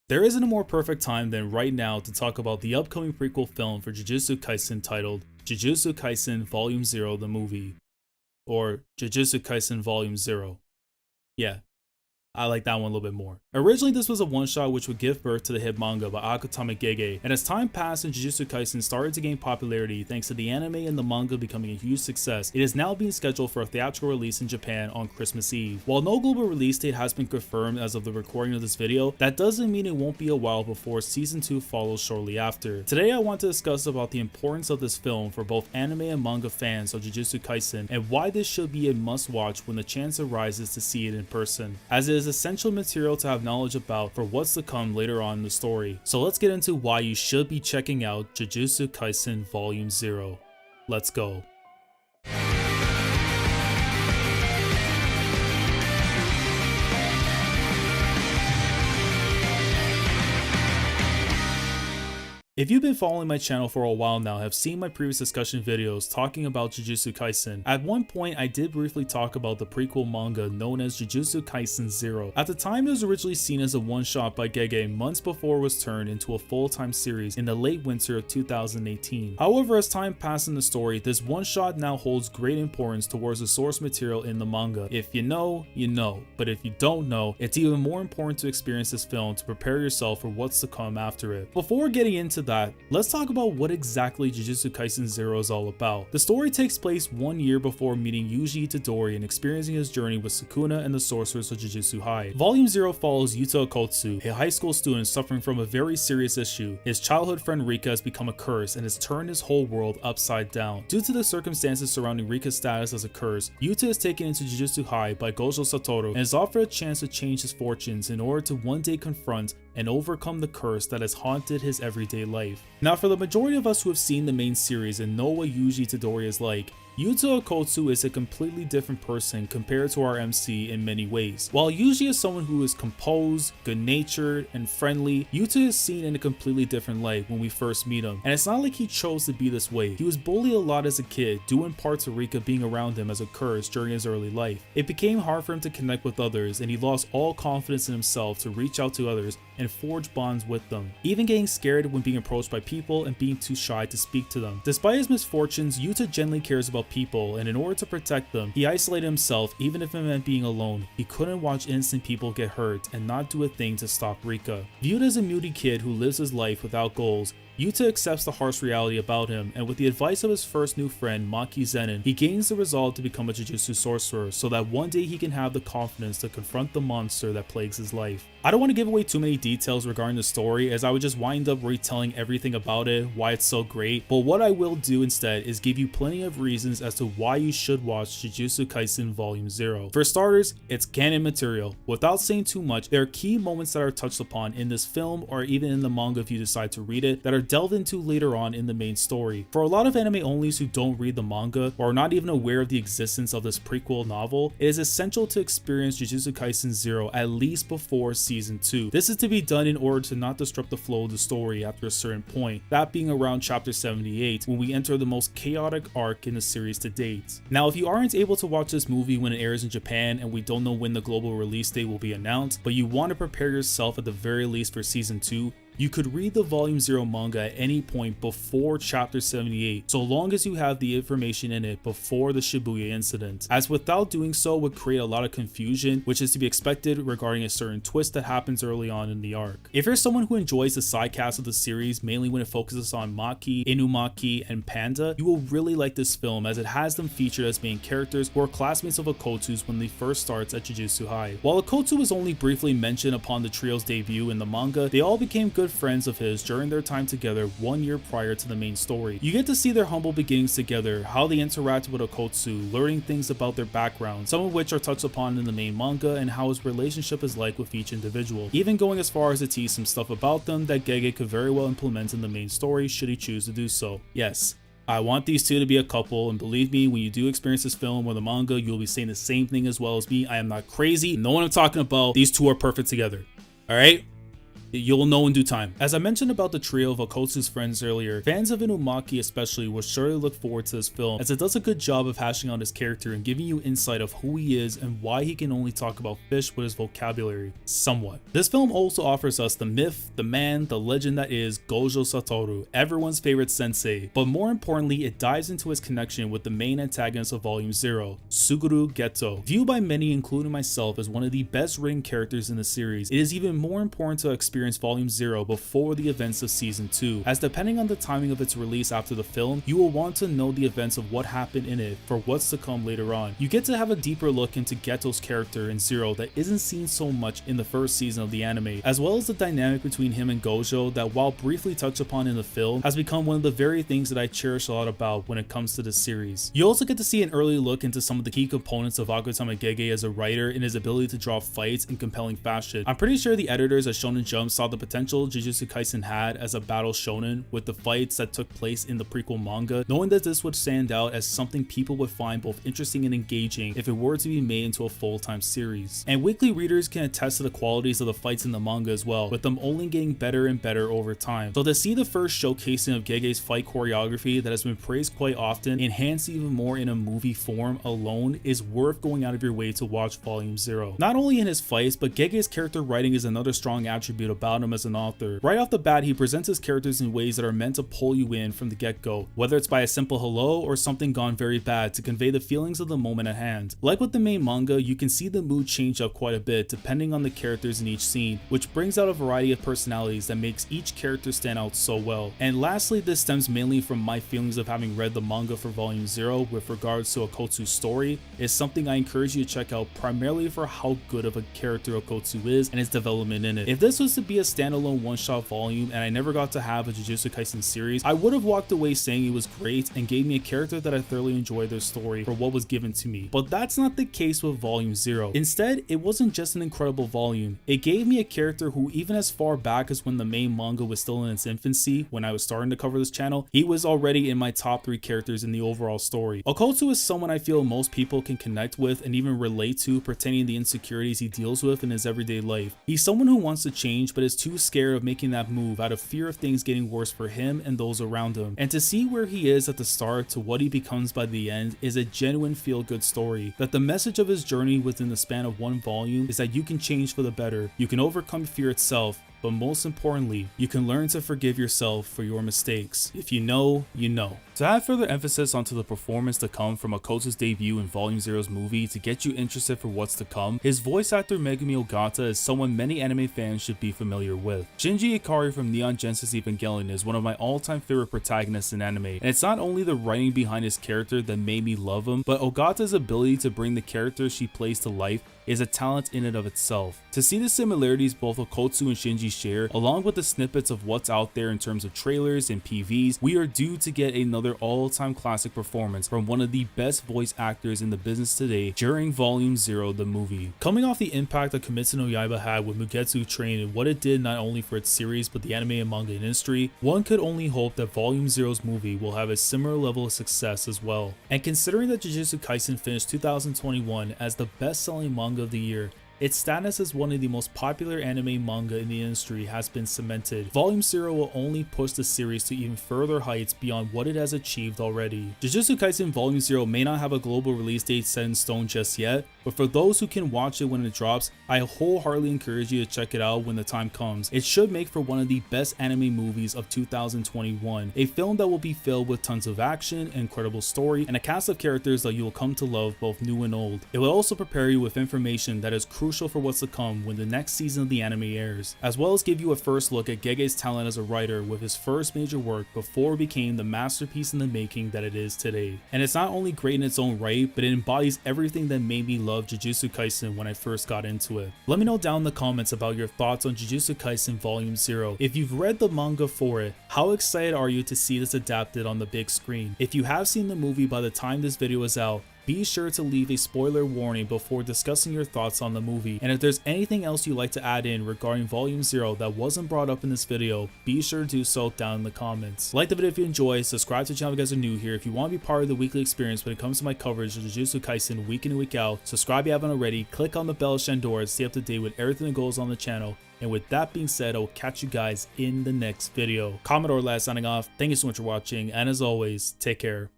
There isn't a more perfect time than right now to talk about the upcoming prequel film for Jujutsu Kaisen titled Jujutsu Kaisen Volume 0 the movie, or Jujutsu Kaisen Volume 0. Yeah, I like that one a little bit more. Originally, this was a one-shot which would give birth to the hit manga by Akutami Gege, and as time passed and Jujutsu Kaisen started to gain popularity thanks to the anime and the manga becoming a huge success, it is now being scheduled for a theatrical release in Japan on Christmas Eve. While no global release date has been confirmed as of the recording of this video, that doesn't mean it won't be a while before Season 2 follows shortly after. Today I want to discuss about the importance of this film for both anime and manga fans of Jujutsu Kaisen, and why this should be a must-watch when the chance arises to see it in person, as it is essential material to have knowledge about for what's to come later on in the story. So let's get into why you should be checking out Jujutsu Kaisen Volume 0. Let's go. If you've been following my channel for a while now, have seen my previous discussion videos talking about Jujutsu Kaisen. At one point, I did briefly talk about the prequel manga known as Jujutsu Kaisen 0. At the time, it was originally seen as a one-shot by Gege months before it was turned into a full-time series in the late winter of 2018. However, as time passed in the story, this one-shot now holds great importance towards the source material in the manga. If you know, you know. But if you don't know, it's even more important to experience this film to prepare yourself for what's to come after it. Before getting into that, let's talk about what exactly Jujutsu Kaisen 0 is all about. The story takes place 1 year before meeting Yuji Itadori and experiencing his journey with Sukuna and the sorcerers of Jujutsu High. Volume 0 follows Yuta Okkotsu, a high school student suffering from a very serious issue. His childhood friend Rika has become a curse and has turned his whole world upside down. Due to the circumstances surrounding Rika's status as a curse, Yuta is taken into Jujutsu High by Gojo Satoru and is offered a chance to change his fortunes in order to one day confront and overcome the curse that has haunted his everyday life. Now, for the majority of us who have seen the main series and know what Yuji Itadori is like, Yuta Okkotsu is a completely different person compared to our MC in many ways. While Yuji is someone who is composed, good-natured, and friendly, Yuta is seen in a completely different light when we first meet him, and it's not like he chose to be this way. He was bullied a lot as a kid, due in part to Rika being around him as a curse during his early life. It became hard for him to connect with others, and he lost all confidence in himself to reach out to others and forge bonds with them, even getting scared when being approached by people and being too shy to speak to them. Despite his misfortunes, Yuta genuinely cares about people, and in order to protect them, he isolated himself even if it meant being alone. He couldn't watch innocent people get hurt and not do a thing to stop Rika. Viewed as a moody kid who lives his life without goals, Yuta accepts the harsh reality about him, and with the advice of his first new friend, Maki Zenin, he gains the resolve to become a Jujutsu sorcerer so that one day he can have the confidence to confront the monster that plagues his life. I don't want to give away too many details regarding the story, as I would just wind up retelling everything about it, why it's so great, but what I will do instead is give you plenty of reasons as to why you should watch Jujutsu Kaisen Volume 0. For starters, it's canon material. Without saying too much, there are key moments that are touched upon in this film or even in the manga if you decide to read it that are delved into later on in the main story. For a lot of anime onlys who don't read the manga or are not even aware of the existence of this prequel novel, it is essential to experience Jujutsu Kaisen 0 at least before Season 2. This is to be done in order to not disrupt the flow of the story after a certain point, that being around chapter 78 when we enter the most chaotic arc in the series to date. Now, if you aren't able to watch this movie when it airs in Japan and we don't know when the global release date will be announced, but you want to prepare yourself at the very least for Season 2, you could read the Volume 0 manga at any point before chapter 78, so long as you have the information in it before the Shibuya incident, as without doing so would create a lot of confusion, which is to be expected regarding a certain twist that happens early on in the arc. If you're someone who enjoys the side cast of the series, mainly when it focuses on Maki, Inumaki, and Panda, you will really like this film as it has them featured as main characters who are classmates of Okkotsu's when they first starts at Jujutsu High. While Okkotsu was only briefly mentioned upon the trio's debut in the manga, they all became good friends of his during their time together 1 year prior to the main story. You get to see their humble beginnings together, how they interact with Okkotsu, learning things about their background, some of which are touched upon in the main manga, and how his relationship is like with each individual, even going as far as to tease some stuff about them that Gege could very well implement in the main story should he choose to do so. Yes, I want these two to be a couple, and believe me, when you do experience this film or the manga, you'll be saying the same thing as well as me. I am not crazy. Know what I'm talking about. These two are perfect together. Alright? You'll know in due time. As I mentioned about the trio of Okkotsu's friends earlier, fans of Inumaki especially will surely look forward to this film, as it does a good job of hashing out his character and giving you insight of who he is and why he can only talk about fish with his vocabulary, somewhat. This film also offers us the myth, the man, the legend that is Gojo Satoru, everyone's favorite sensei, but more importantly, it dives into his connection with the main antagonist of Volume 0, Suguru Geto. Viewed by many, including myself, as one of the best written characters in the series, it is even more important to experience Volume 0 before the events of Season 2, as depending on the timing of its release after the film, you will want to know the events of what happened in it for what's to come later on. You get to have a deeper look into Geto's character in Zero that isn't seen so much in the first season of the anime, as well as the dynamic between him and Gojo that, while briefly touched upon in the film, has become one of the very things that I cherish a lot about when it comes to this series. You also get to see an early look into some of the key components of Akutama Gege as a writer and his ability to draw fights in compelling fashion. I'm pretty sure the editors at Shonen Jump saw the potential Jujutsu Kaisen had as a battle shonen with the fights that took place in the prequel manga, knowing that this would stand out as something people would find both interesting and engaging if it were to be made into a full-time series. And weekly readers can attest to the qualities of the fights in the manga as well, with them only getting better and better over time. So to see the first showcasing of Gege's fight choreography that has been praised quite often enhanced even more in a movie form alone is worth going out of your way to watch Volume 0. Not only in his fights, but Gege's character writing is another strong attribute about him as an author. Right off the bat, he presents his characters in ways that are meant to pull you in from the get-go, whether it's by a simple hello or something gone very bad to convey the feelings of the moment at hand. Like with the main manga, you can see the mood change up quite a bit depending on the characters in each scene, which brings out a variety of personalities that makes each character stand out so well. And lastly, this stems mainly from my feelings of having read the manga for Volume 0 with regards to Okkotsu's story, is something I encourage you to check out primarily for how good of a character Okkotsu is and his development in it. If this was to be a standalone one-shot volume and I never got to have a Jujutsu Kaisen series, I would have walked away saying it was great and gave me a character that I thoroughly enjoyed their story for what was given to me. But that's not the case with Volume 0. Instead, it wasn't just an incredible volume. It gave me a character who, even as far back as when the main manga was still in its infancy, when I was starting to cover this channel, he was already in my top 3 characters in the overall story. Okkotsu is someone I feel most people can connect with and even relate to pertaining to the insecurities he deals with in his everyday life. He's someone who wants to change but is too scared of making that move out of fear of things getting worse for him and those around him. And to see where he is at the start to what he becomes by the end is a genuine feel-good story. That the message of his journey within the span of one volume is that you can change for the better, you can overcome fear itself, but most importantly, you can learn to forgive yourself for your mistakes. If you know, you know. To add further emphasis onto the performance to come from Okkotsu's debut in Volume 0's movie to get you interested for what's to come, his voice actor Megumi Ogata is someone many anime fans should be familiar with. Shinji Ikari from Neon Genesis Evangelion is one of my all-time favorite protagonists in anime, and it's not only the writing behind his character that made me love him, but Ogata's ability to bring the character she plays to life is a talent in and of itself. To see the similarities both Okkotsu and Shinji share, along with the snippets of what's out there in terms of trailers and PVs, we are due to get another all-time classic performance from one of the best voice actors in the business today during Volume 0 the movie. Coming off the impact that Kimetsu no Yaiba had with Mugetsu Train and what it did not only for its series but the anime and manga industry, one could only hope that Volume 0's movie will have a similar level of success as well. And considering that Jujutsu Kaisen finished 2021 as the best-selling manga of the year, its status as one of the most popular anime manga in the industry has been cemented. Volume 0 will only push the series to even further heights beyond what it has achieved already. Jujutsu Kaisen Volume 0 may not have a global release date set in stone just yet, but for those who can watch it when it drops, I wholeheartedly encourage you to check it out when the time comes. It should make for one of the best anime movies of 2021, a film that will be filled with tons of action, incredible story, and a cast of characters that you will come to love both new and old. It will also prepare you with information that is crucial for what's to come when the next season of the anime airs, as well as give you a first look at Gege's talent as a writer with his first major work before it became the masterpiece in the making that it is today. And it's not only great in its own right, but it embodies everything that made me love Jujutsu Kaisen when I first got into it. Let me know down in the comments about your thoughts on Jujutsu Kaisen Volume 0. If you've read the manga for it, how excited are you to see this adapted on the big screen? If you have seen the movie by the time this video is out, be sure to leave a spoiler warning before discussing your thoughts on the movie. And if there's anything else you'd like to add in regarding Volume 0 that wasn't brought up in this video, be sure to do so down in the comments. Like the video if you enjoy, subscribe to the channel if you guys are new here. If you want to be part of the weekly experience when it comes to my coverage of Jujutsu Kaisen week in and week out, subscribe if you haven't already, click on the bell Shandor to stay up to date with everything that goes on the channel. And with that being said, I will catch you guys in the next video. Commodore last signing off. Thank you so much for watching, and as always, take care.